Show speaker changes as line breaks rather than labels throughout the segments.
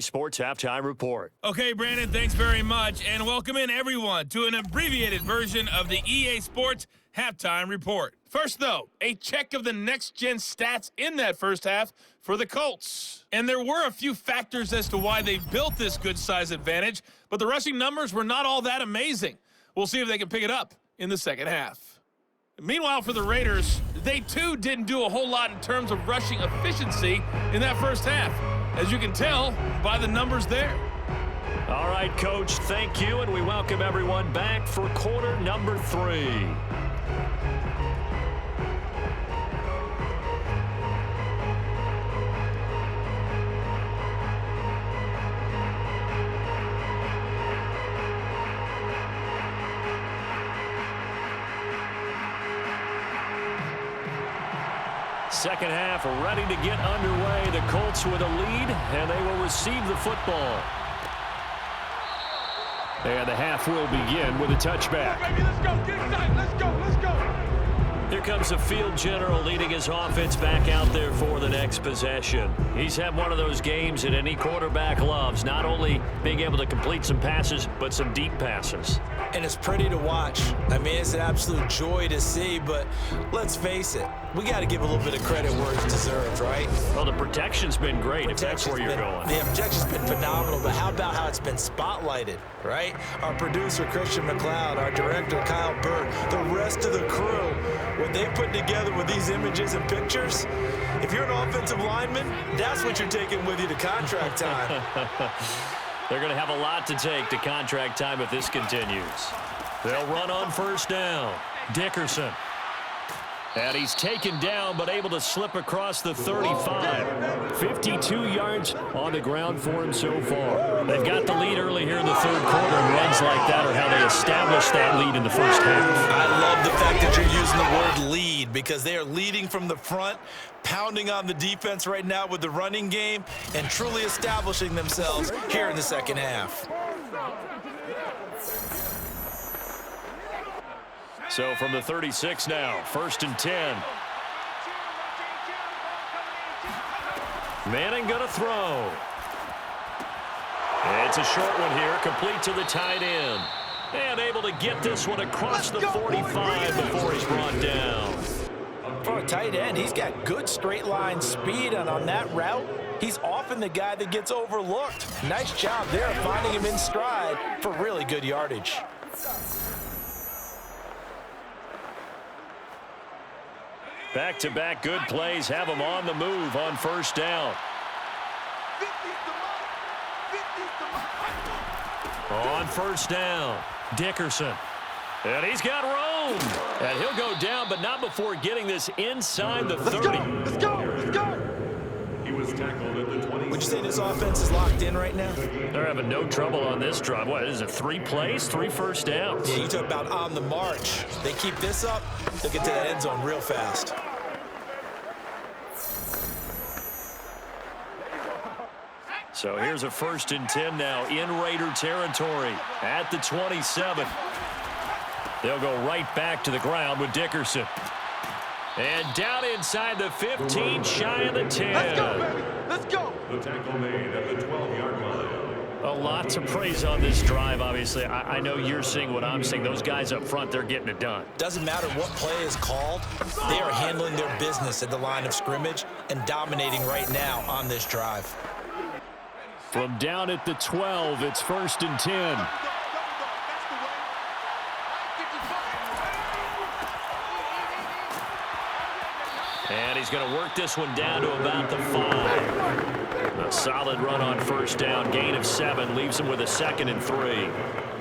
Sports Halftime Report.
Okay, Brandon, thanks very much, and welcome in everyone to an abbreviated version of the EA Sports Halftime Report. First, though, a check of the next-gen stats in that first half for the Colts. And there were a few factors as to why they built this good-size advantage, but the rushing numbers were not all that amazing. We'll see if they can pick it up in the second half. Meanwhile, for the Raiders, they too didn't do a whole lot in terms of rushing efficiency in that first half, as you can tell by the numbers there.
All right, Coach, thank you, and we welcome everyone back for quarter number 3. Second half ready to get underway. The Colts with a lead, and they will receive the football. And the half will begin with a touchback.
Let's go, get excited, let's go, let's go.
Here comes the field general leading his offense back out there for the next possession. He's had one of those games that any quarterback loves, not only being able to complete some passes, but some deep passes.
And it's pretty to watch. I mean, it's an absolute joy to see, but let's face it, we got to give a little bit of credit where it's deserved, right?
Well, the protection's been great, if that's where you're going.
The protection's been phenomenal, but how about how it's been spotlighted, right? Our producer, Christian McLeod, our director, Kyle Burt, the rest of the crew, what they put together with these images and pictures, if you're an offensive lineman, that's what you're taking with you to contract time.
They're going to have a lot to take to contract time if this continues. They'll run on first down. Dickerson. And he's taken down, but able to slip across the 35. 52 yards on the ground for him so far. They've got the lead early here in the third quarter, and runs like that are how they established that lead in the first half.
I love the fact that you're using the word lead, because they are leading from the front, pounding on the defense right now with the running game, and truly establishing themselves here in the second half.
So from the 36 now, 1st and 10. Manning gonna throw. It's a short one here, complete to the tight end. And able to get this one across the 45 before he's brought down.
For a tight end, he's got good straight line speed, and on that route, he's often the guy that gets overlooked. Nice job there finding him in stride for really good yardage.
Back-to-back good plays have him on the move on first down. On first down, Dickerson. And he's got room. And he'll go down, but not before getting this inside the 30.
Let's go, let's go. He was tackled at the 20.
Would you say this offense is locked in right now?
They're having no trouble on this drive. What is it, 3 plays, 3 first downs?
Yeah, you talk about on the march. They keep this up, they'll get to that end zone real fast.
So here's a 1st and 10 now in Raider territory at the 27. They'll go right back to the ground with Dickerson. And down inside the 15, shy of the 10.
Let's go, baby. Let's go.
The tackle made at the 12-yard line.
A lot to praise on this drive, obviously. I know you're seeing what I'm seeing. Those guys up front, they're getting it done.
Doesn't matter what play is called, they are handling their business at the line of scrimmage and dominating right now on this drive.
From down at the 12, it's 1st and 10. And he's going to work this one down to about the 5. A solid run on first down. Gain of 7 leaves him with a 2nd and 3.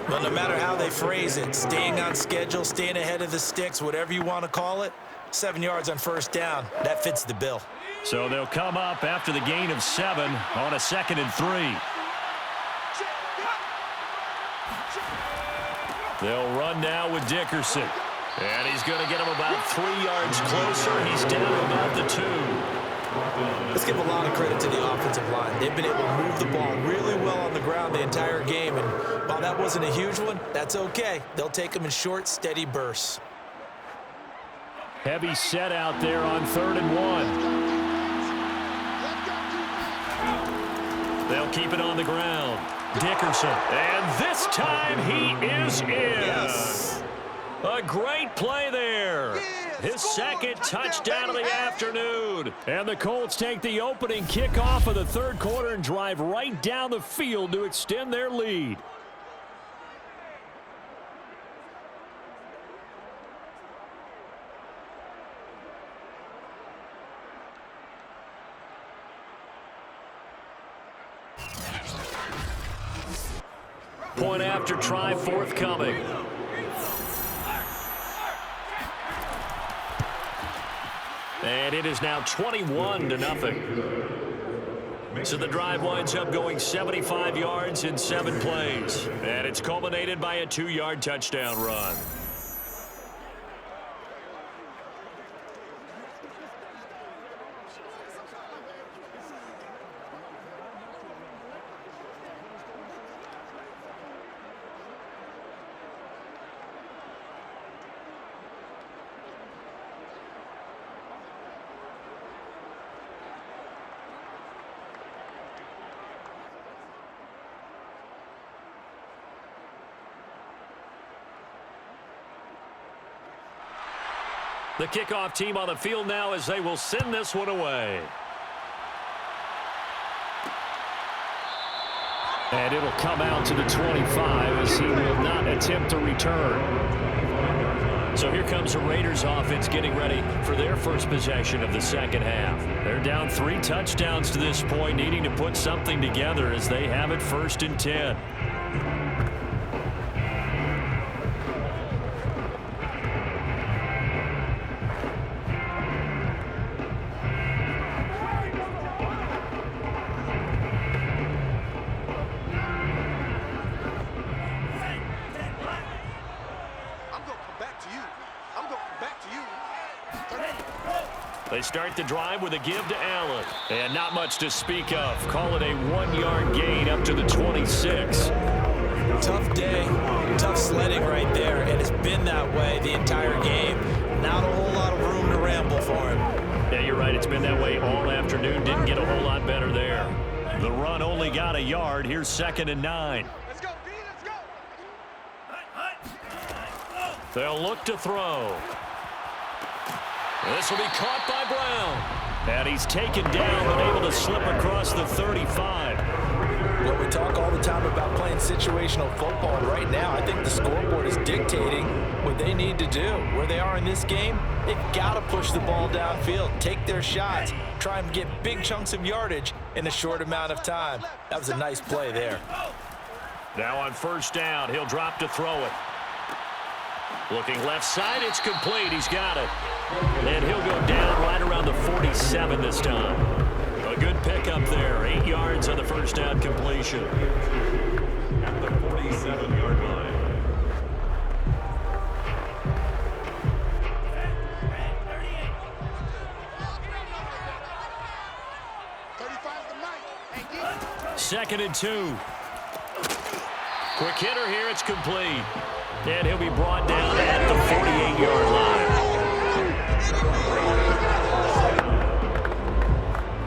Well, no matter how they phrase it, staying on schedule, staying ahead of the sticks, whatever you want to call it, 7 yards on first down, that fits the bill.
So they'll come up after the gain of 7 on a 2nd and 3. They'll run now with Dickerson. And he's going to get him about 3 yards closer. He's down to about the 2.
Let's give a lot of credit to the offensive line. They've been able to move the ball really well on the ground the entire game. And while that wasn't a huge one, that's okay. They'll take them in short, steady bursts.
Heavy set out there on 3rd and 1. They'll keep it on the ground. Dickerson. And this time he is in.
Yes.
A great play there. His second touchdown of the afternoon. And the Colts take the opening kickoff of the third quarter and drive right down the field to extend their lead. Point after try forthcoming. And it is now 21-0. So the drive winds up going 75 yards in 7 plays. And it's culminated by a 2-yard touchdown run. The kickoff team on the field now as they will send this one away. And it'll come out to the 25 as he will not attempt to return. So here comes the Raiders offense getting ready for their first possession of the second half. They're down 3 touchdowns to this point, needing to put something together as they have it 1st and 10. They start the drive with a give to Allen. And not much to speak of. Call it a 1-yard gain up to the 26.
Tough day, tough sledding right there, and it's been that way the entire game. Not a whole lot of room to ramble for him.
Yeah, you're right. It's been that way all afternoon. Didn't get a whole lot better there. The run only got a yard. Here's 2nd and 9.
Let's go, B, let's go.
They'll look to throw. This will be caught by Brown. And he's taken down but able to slip across the 35.
Well, we talk all the time about playing situational football, and right now I think the scoreboard is dictating what they need to do. Where they are in this game, they've got to push the ball downfield, take their shots, try and get big chunks of yardage in a short amount of time. That was a nice play there.
Now on 1st down, he'll drop to throw it. Looking left side, it's complete. He's got it. And he'll go down right around the 47 this time. A good pickup there. 8 yards on the 1st down completion.
At the 47-yard line.
Second and 2. Quick hitter here. It's complete. And he'll be brought down at the 48-yard line.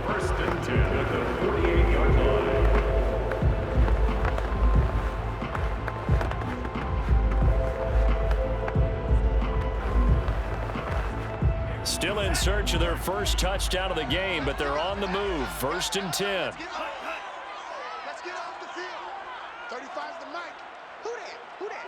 1st and 10 at the 48-yard line.
Still in search of their first touchdown of the game, but they're on the move. 1st and 10.
Let's get off the field. 35's the mic. Who that?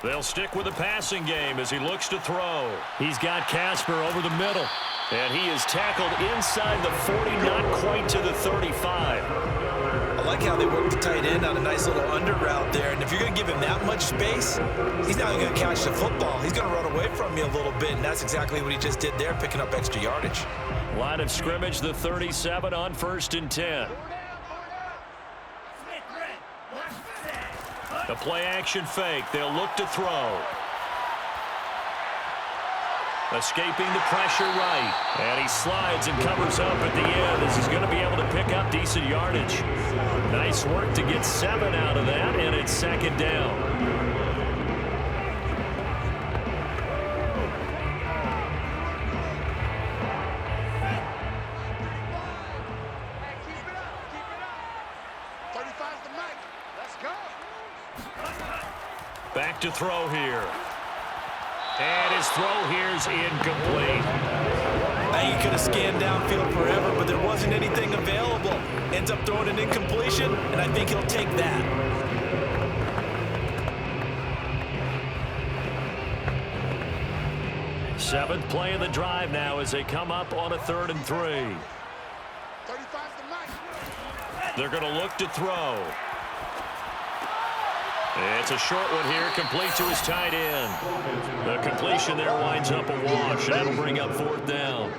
They'll stick with the passing game as he looks to throw. He's got Casper over the middle. And he is tackled inside the 40, not quite to the 35.
I like how they work the tight end on a nice little under route there. And if you're going to give him that much space, he's not going to catch the football. He's going to run away from you a little bit, and that's exactly what he just did there, picking up extra yardage.
Line of scrimmage, the 37 on 1st and 10. The play-action fake. They'll look to throw. Escaping the pressure right. And he slides and covers up at the end as he's going to be able to pick up decent yardage. Nice work to get 7 out of that, and it's 2nd down.
35's the mic. Let's go.
Back to throw here. And his throw here's incomplete.
I think he could have scanned downfield forever, but there wasn't anything available. Ends up throwing an incompletion, and I think he'll take that.
Seventh play of the drive now as they come up on a 3rd and 3.
35's the mic.
They're going to look to throw. It's a short one here, complete to his tight end. The completion there winds up a wash, and that'll bring up 4th down.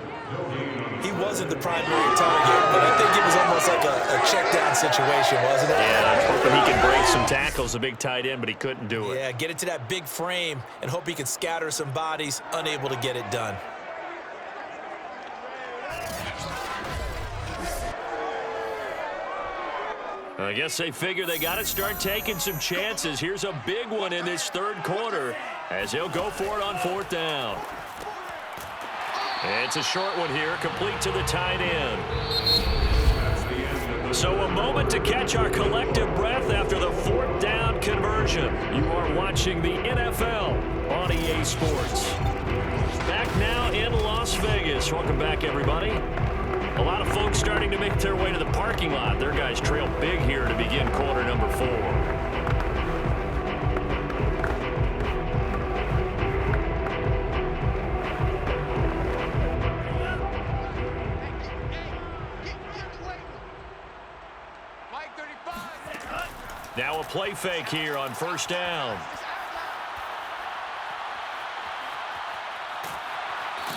He wasn't the primary target, but I think it was almost like a check down situation, wasn't it?
Yeah, hoping he can break some tackles, a big tight end, but he couldn't do it.
Yeah, get into that big frame and hope he can scatter some bodies, unable to get it done.
I guess they figure they got to start taking some chances. Here's a big one in this 3rd quarter as they'll go for it on 4th down. It's a short one here, complete to the tight end. So a moment to catch our collective breath after the 4th down conversion. You are watching the NFL on EA Sports. Back now in Las Vegas. Welcome back, everybody. A lot of folks starting to make their way to the parking lot. Their guys trail big here to begin quarter number 4. Now a play fake here on 1st down.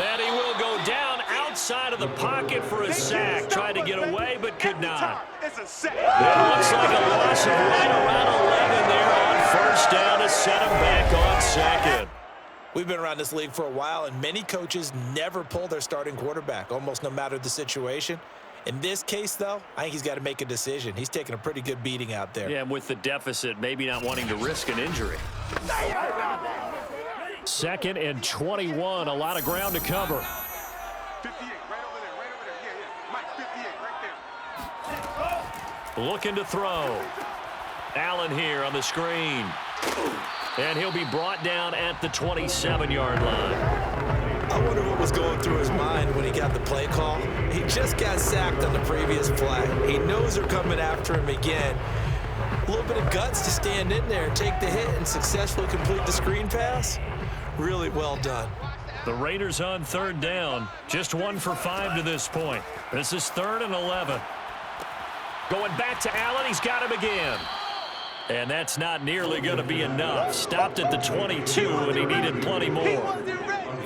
And he will go down outside of the pocket for a sack. Tried to get away, but could not. It looks like a loss of right around 11 there on 1st down to set him back on 2nd.
We've been around this league for a while, and many coaches never pull their starting quarterback, almost no matter the situation. In this case, though, I think he's got to make a decision. He's taking a pretty good beating out there.
Yeah, with the deficit, maybe not wanting to risk an injury. 2nd and 21, a lot of ground to cover.
58, right over there, right over there. Yeah. Mike, 58, right there.
Looking to throw. Allen here on the screen. And he'll be brought down at the 27-yard line.
I wonder what was going through his mind when he got the play call. He just got sacked on the previous play. He knows they're coming after him again. A little bit of guts to stand in there and take the hit and successfully complete the screen pass. Really well done.
The Raiders on 3rd down. Just 1 for 5 to this point. This is 3rd and 11. Going back to Allen. He's got him again. And that's not nearly going to be enough. Stopped at the 22, and he needed plenty more.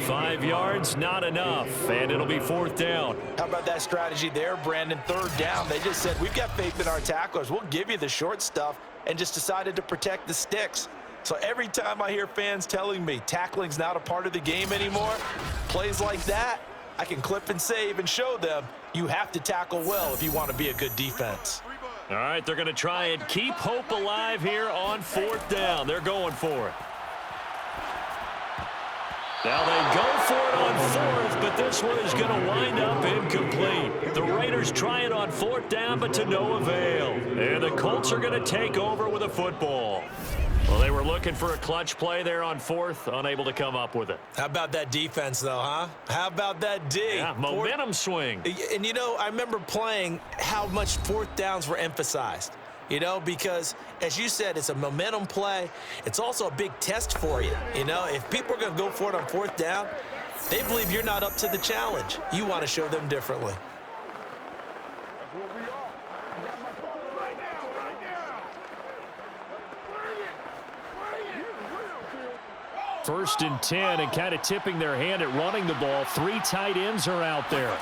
5 yards, not enough, and it'll be 4th down.
How about that strategy there, Brandon? 3rd down. They just said, we've got faith in our tacklers. We'll give you the short stuff, and just decided to protect the sticks. So every time I hear fans telling me tackling's not a part of the game anymore, plays like that, I can clip and save and show them you have to tackle well if you want to be a good defense.
All right, they're going to try and keep hope alive here on 4th down. They're going for it. Now they go for it on 4th, but this one is going to wind up incomplete. The Raiders try it on 4th down, but to no avail. And the Colts are going to take over with a football. Well, they were looking for a clutch play there on 4th, unable to come up with it.
How about that defense, though, huh? How about that D?
Yeah, momentum swing.
And, you know, I remember playing how much 4th downs were emphasized. You know, because, as you said, it's a momentum play. It's also a big test for you. You know, if people are going to go for it on 4th down, they believe you're not up to the challenge. You want to show them differently.
First and 10, and kind of tipping their hand at running the ball. 3 tight ends are out there.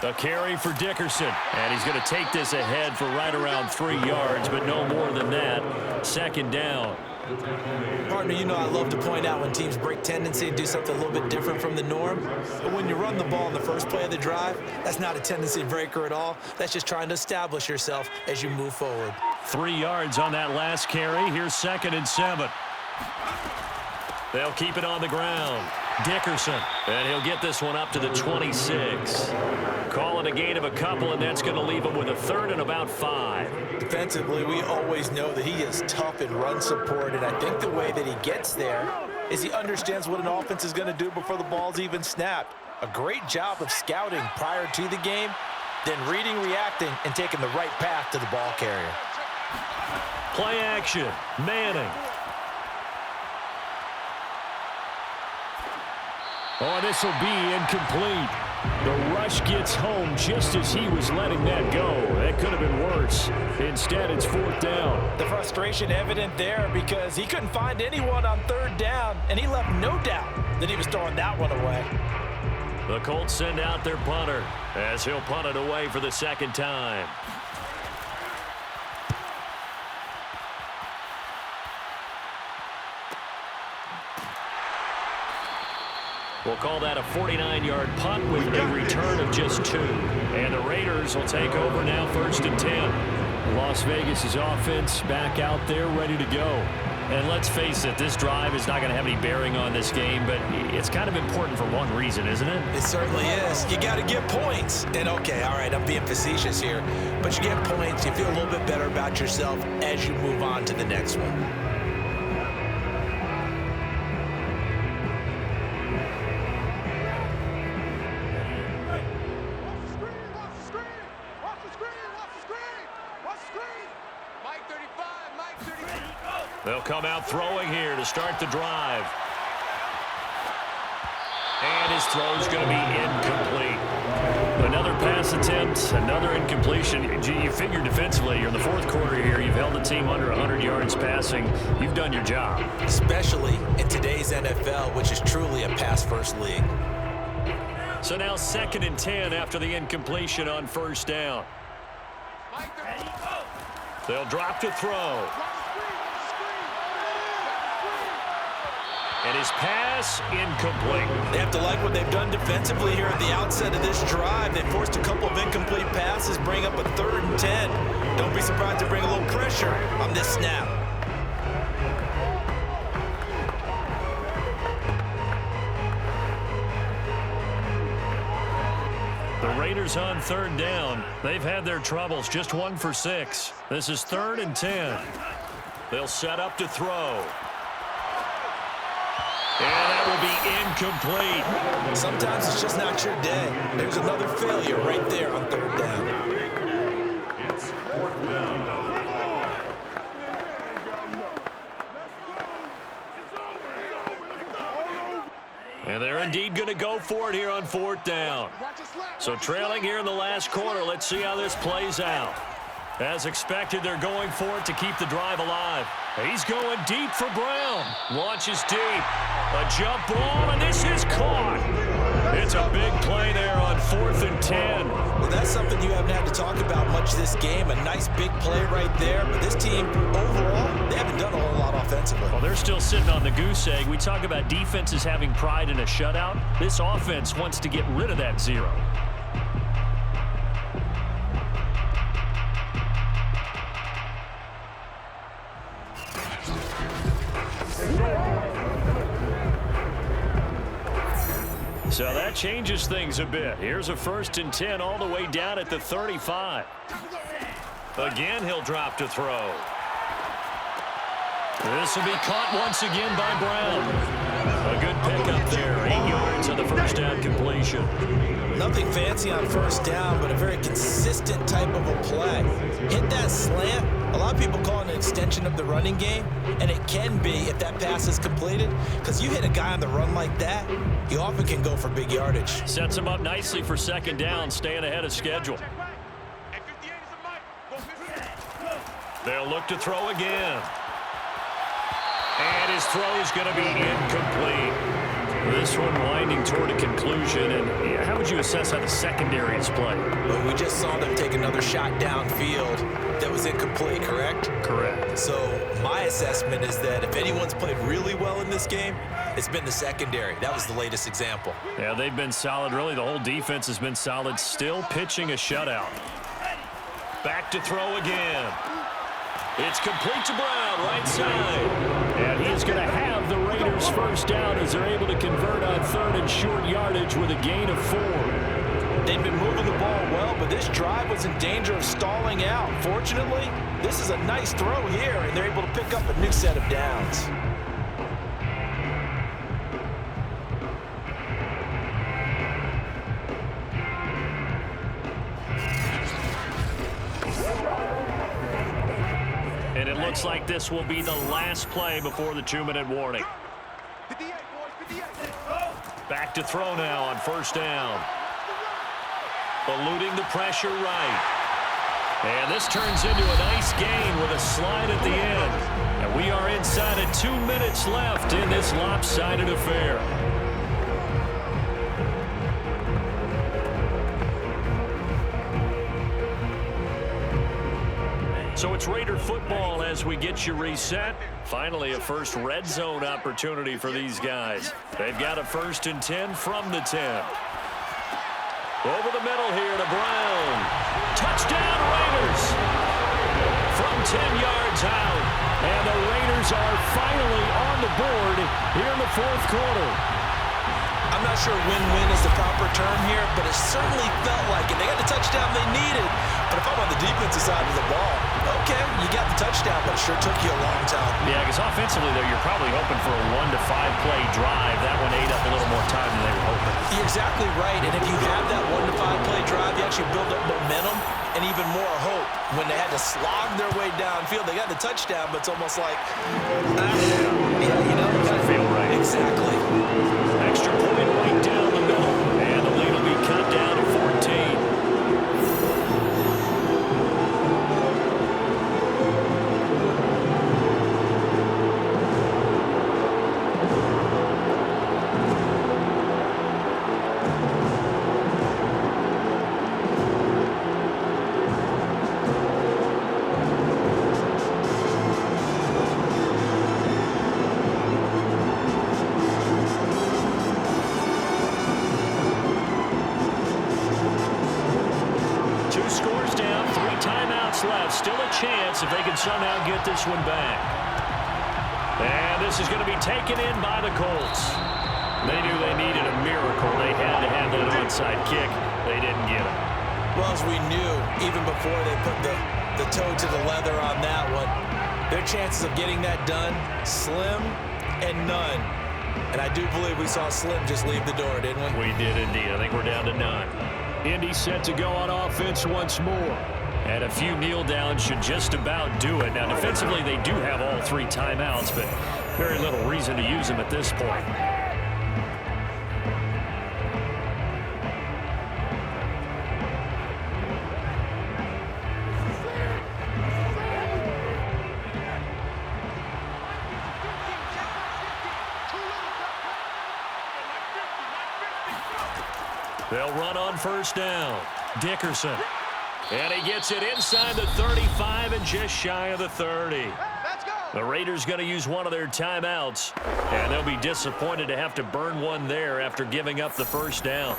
A carry for Dickerson, and he's going to take this ahead for right around 3 yards, but no more than that. 2nd down.
Partner, you know I love to point out when teams break tendency and do something a little bit different from the norm. But when you run the ball in the first play of the drive, that's not a tendency breaker at all. That's just trying to establish yourself as you move forward.
3 yards on that last carry. Here's 2nd and 7. They'll keep it on the ground. Dickerson, and he'll get this one up to the 26. Call it a gain of a couple, and that's going to leave him with a third and about 5.
Defensively, we always know that he is tough in run support, and I think the way that he gets there is he understands what an offense is going to do before the ball's even snapped. A great job of scouting prior to the game, then reading, reacting, and taking the right path to the ball carrier.
Play action, Manning.
Oh, this will be incomplete. The rush gets home just as he was letting that go. That could have been worse. Instead, it's 4th down.
The frustration evident there because he couldn't find anyone on 3rd down, and he left no doubt that he was throwing that one away.
The Colts send out their punter as he'll punt it away for the 2nd time. We'll call that a 49-yard punt with a return of just 2. And the Raiders will take over now 1st and 10.
Las Vegas' offense back out there ready to go.
And let's face it, this drive is not going to have any bearing on this game, but it's kind of important for one reason, isn't it?
It certainly is. You got to get points. And okay, all right, I'm being facetious here, but you get points, you feel a little bit better about yourself as you move on to the next one.
They'll come out throwing here to start the drive. And his throw's going to be incomplete. Another pass attempt, another incompletion. You figure defensively, you're in the 4th quarter here. You've held the team under 100 yards passing. You've done your job.
Especially in today's NFL, which is truly a pass-first league.
So now 2nd and 10 after the incompletion on 1st down. They'll drop to throw. And his pass incomplete.
They have to like what they've done defensively here at the outset of this drive. They forced a couple of incomplete passes, bring up a 3rd and 10. Don't be surprised to bring a little pressure on this snap.
The Raiders on 3rd down. They've had their troubles, just 1 for 6. This is 3rd and 10. They'll set up to throw. And that will be incomplete.
Sometimes it's just not your day. There's another failure right there on 3rd down.
It's 4th down.
And they're indeed going to go for it here on 4th down. So trailing here in the last quarter, let's see how this plays out. As expected, they're going for it to keep the drive alive. He's going deep for Brown. Launches deep. A jump ball, and this is caught. It's a big play there on 4th and 10.
Well, that's something you haven't had to talk about much this game. A nice big play right there. But this team, overall, they haven't done a whole lot offensively.
Well, they're still sitting on the goose egg. We talk about defenses having pride in a shutout. This offense wants to get rid of that 0. So that changes things a bit. Here's a 1st and 10 all the way down at the 35. Again, he'll drop to throw. This will be caught once again by Brown. A good pickup there. 8 yards on the 1st down completion.
Nothing fancy on 1st down, but a very consistent type of a play. Hit that slant. A lot of people call it an extension of the running game, and it can be if that pass is completed, because you hit a guy on the run like that, you often can go for big yardage.
Sets him up nicely for 2nd down, staying ahead of schedule. They'll look to throw again. And his throw is going to be incomplete. This one winding toward a conclusion. And how would you assess how the secondary is played?
Well, we just saw them take another shot downfield that was incomplete, correct?
Correct.
So my assessment is that if anyone's played really well in this game, it's been the secondary. That was the latest example.
Yeah, they've been solid. Really, the whole defense has been solid. Still pitching a shutout. Back to throw again. It's complete to Brown, right side.
And he's going to have the Raiders first down as they're able to convert on 3rd and short yardage with a gain of 4.
They've been moving the ball well, but this drive was in danger of stalling out. Fortunately, this is a nice throw here, and they're able to pick up a new set of downs.
And it looks like this will be the last play before the 2-minute warning.
58, boys, 58.
Back to throw now on 1st down. Eluding the pressure right. And this turns into a nice gain with a slide at the end. And we are inside of 2 minutes left in this lopsided affair. So it's Raider football as we get you reset. Finally, a first red zone opportunity for these guys. They've got a 1st and 10 from the 10. Over the middle here to Brown. Touchdown, Raiders! From 10 yards out. And the Raiders are finally on the board here in the 4th quarter.
I'm not sure win-win is the proper term here, but it certainly felt like it. They got the touchdown they needed. But if I'm on the defensive side of the ball, okay, you got the touchdown, but it sure took you a long time.
Yeah, because offensively, though, you're probably hoping for a 1 to 5 play drive. That one ate up a little more time than they were hoping.
You're exactly right, and if you have that 1 to 5 play drive, you actually build up momentum and even more hope. When they had to slog their way downfield, they got the touchdown, but it's almost like, yeah, you know,
Doesn't feel right.
Exactly.
Extra point right down the middle, and the lead will be cut down to 14. Still a chance if they can somehow get this one back. And this is going to be taken in by the Colts. They knew they needed a miracle. They had to have that onside kick. They didn't get it.
Well, as we knew, even before they put the toe to the leather on that one, their chances of getting that done, slim and none. And I do believe we saw Slim just leave the door, didn't we?
We did indeed. I think we're down to none.
Indy set to go on offense once more.
And a few kneel downs should just about do it. Now, defensively, they do have all 3 timeouts, but very little reason to use them at this point. They'll run on 1st down. Dickerson. And he gets it inside the 35 and just shy of the 30.
Let's go.
The Raiders going to use one of their timeouts, and they'll be disappointed to have to burn one there after giving up the 1st down.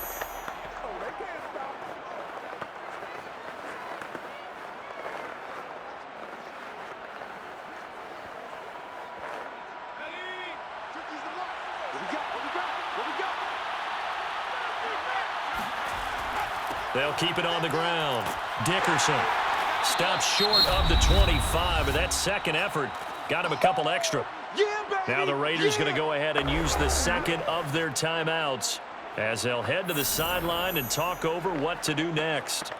They'll keep it on the ground. Dickerson stops short of the 25, but that second effort got him a couple extra. Now the Raiders going to go ahead and use the second of their timeouts as they'll head to the sideline and talk over what to do next.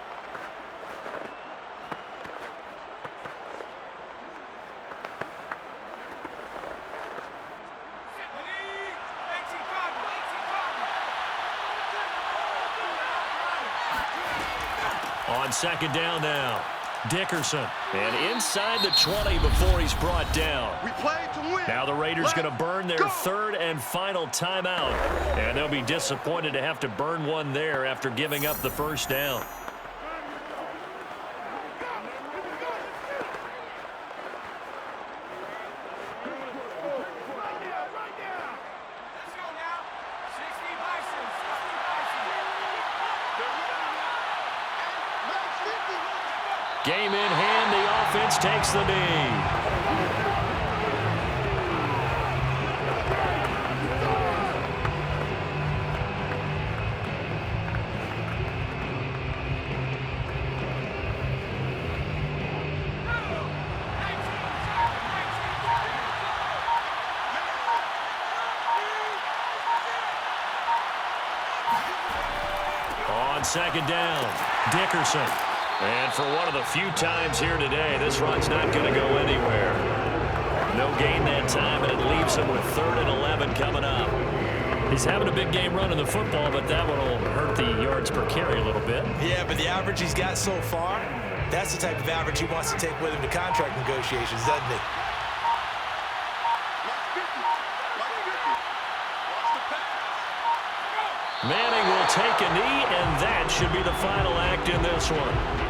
On 2nd down now, Dickerson. And inside the 20 before he's brought down.
We played to win.
Now the Raiders going to burn their 3rd and final timeout. And they'll be disappointed to have to burn one there after giving up the 1st down. Game in hand, the defense takes the knee. On second down, Dickerson. And for one of the few times here today, this run's not going to go anywhere. No gain that time, and it leaves him with 3rd and 11 coming up. He's having a big game running the football, but that one will hurt the yards per carry a little bit.
Yeah, but the average he's got so far, that's the type of average he wants to take with him to contract negotiations, doesn't he?
Manning will take a knee, and that should be the final act in this one.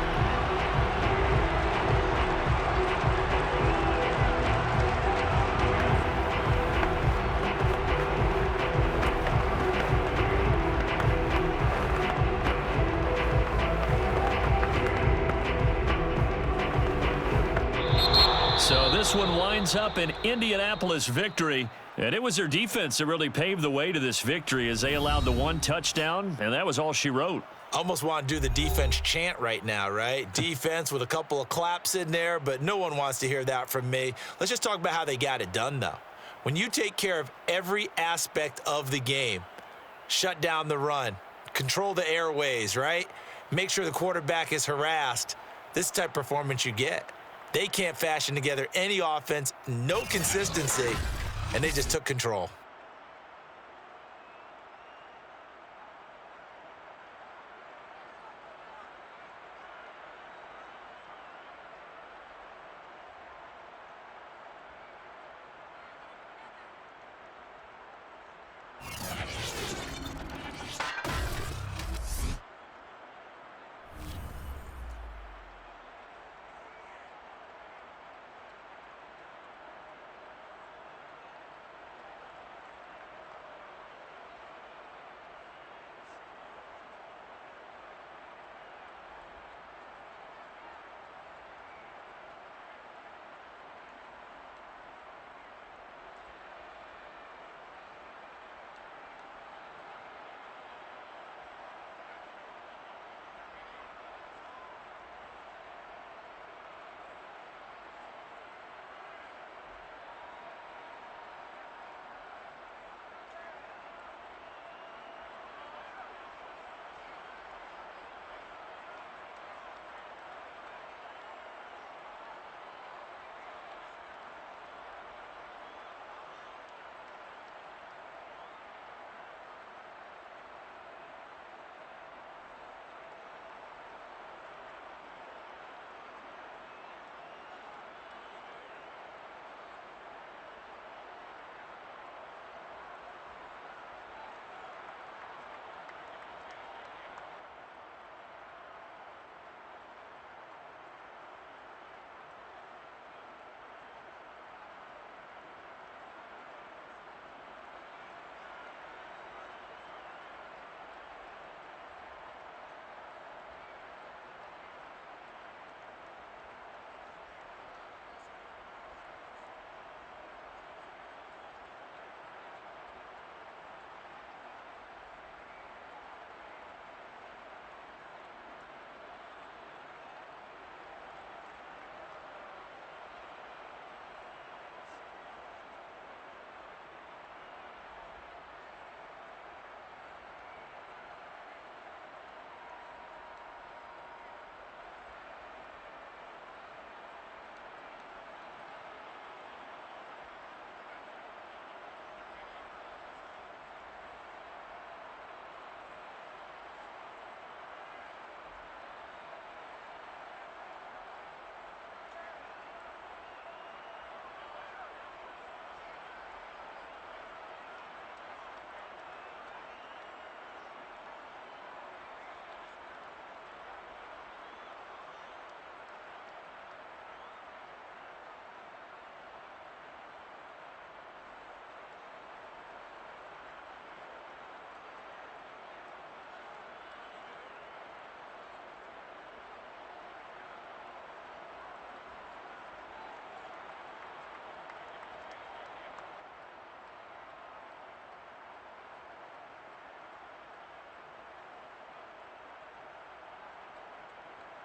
So this one winds up an Indianapolis victory. And it was their defense that really paved the way to this victory as they allowed the 1 touchdown, and that was all she wrote.
Almost want to do the defense chant right now, right? Defense with a couple of claps in there, but no one wants to hear that from me. Let's just talk about how they got it done, though. When you take care of every aspect of the game, shut down the run, control the airways, right? Make sure the quarterback is harassed. This type of performance you get. They can't fashion together any offense, no consistency, and they just took control.